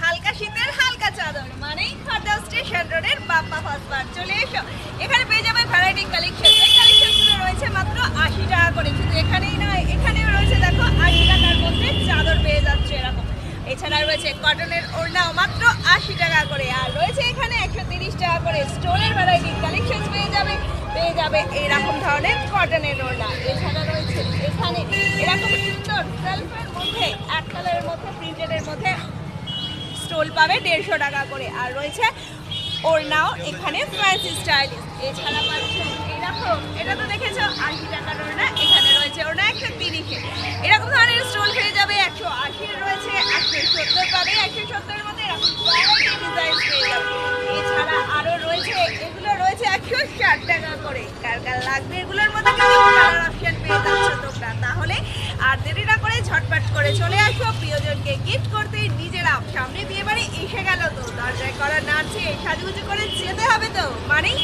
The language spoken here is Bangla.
হালকা শীতের হালকা চাদর মানেই খড়দহ স্টেশন রোডের বাপ্পা ফাস্টবার। চলে এসো, এখানে পেয়ে যাবে ভ্যারাইটি কালেকশন। এই কালেকশনগুলো রয়েছে মাত্র 80 টাকা করে। শুধু এখানেই নয়, এখানেও রয়েছে দেখো 80 টাকার মধ্যে চাদর পেয়ে যাচ্ছে এরকম। এছাড়া রয়েছে কটনের ওড়নাও মাত্র 80 টাকা করে। আর রয়েছে এখানে 130 টাকা করে স্টোনের ভ্যারাইটি কালেকশন পেয়ে যাবে এইরকম ধরনের কটনের ওড়না। এছাড়া রয়েছে এখানে এরকম সুন্দর সেলফের মধ্যে এক কালারের মধ্যে প্রিন্টেডের মধ্যে স্টোল পাবে 150 টাকা করে। আর রয়েছে ওড়নাও এখানে ফ্যান্সি স্টাইলিশ। এছাড়া পাচ্ছে এরকম, এটা তো দেখেছো 80 টাকার ওড়না। এখানে রয়েছে ওড়না 130-এ। এরকম ধরনের স্টোল পেয়ে যাবে 180 রয়েছে, 170 পাবে, 170-এর মধ্যে এরকম ভ্যারাইটি ডিজাইন পেয়ে যাবে। এছাড়া আরও রয়েছে, এগুলো রয়েছে 160 টাকা করে। কার কার লাগবে এগুলোর মধ্যে কিন্তু কালার অপশন পেয়ে যাচ্ছ তোমরা। তাহলে আর দেরি না করে ঝটপট করে চলে আসো প্রিয়জনকে গিফট করতে। নিজেরাও সামনে বিয়ে বাড়ি এসে গেল তো দরজায় করা নাড়ছে, সাজুগুজু করে যেতে হবে তো, মানেই